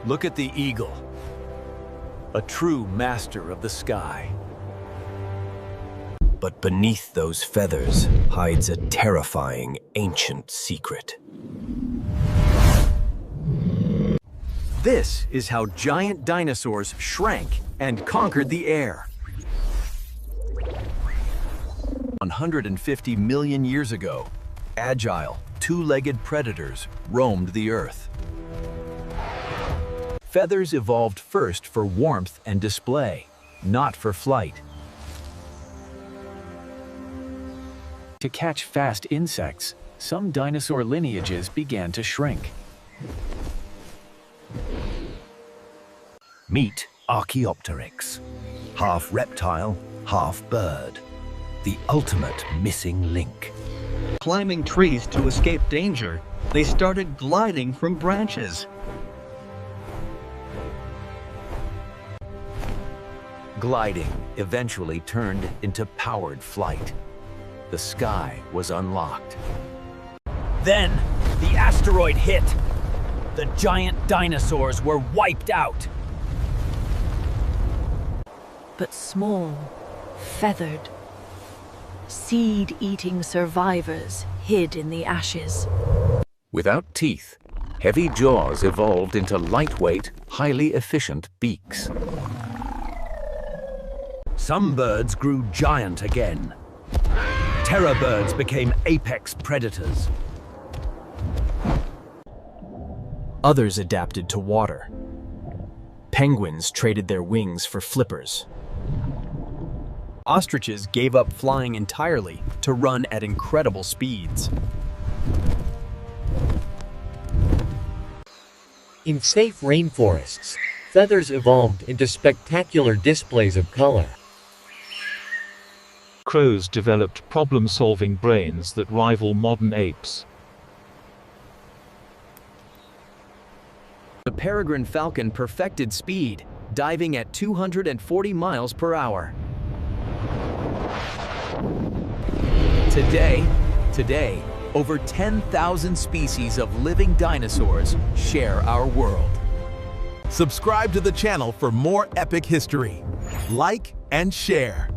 Look at the eagle, a true master of the sky. But beneath those feathers hides a terrifying ancient secret. This is how giant dinosaurs shrank and conquered the air. 150 million years ago, agile, two-legged predators roamed the earth. Feathers evolved first for warmth and display, not for flight. To catch fast insects, some dinosaur lineages began to shrink. Meet Archaeopteryx, half reptile, half bird, the ultimate missing link. Climbing trees to escape danger, they started gliding from branches. Gliding eventually turned into powered flight. The sky was unlocked. Then, the asteroid hit. The giant dinosaurs were wiped out. But small, feathered, seed-eating survivors hid in the ashes. Without teeth, heavy jaws evolved into lightweight, highly efficient beaks. Some birds grew giant again. Terror birds became apex predators. Others adapted to water. Penguins traded their wings for flippers. Ostriches gave up flying entirely to run at incredible speeds. In safe rainforests, feathers evolved into spectacular displays of color. Crows developed problem-solving brains that rival modern apes. The peregrine falcon perfected speed, diving at 240 miles per hour. Today, over 10,000 species of living dinosaurs share our world. Subscribe to the channel for more epic history. Like and share.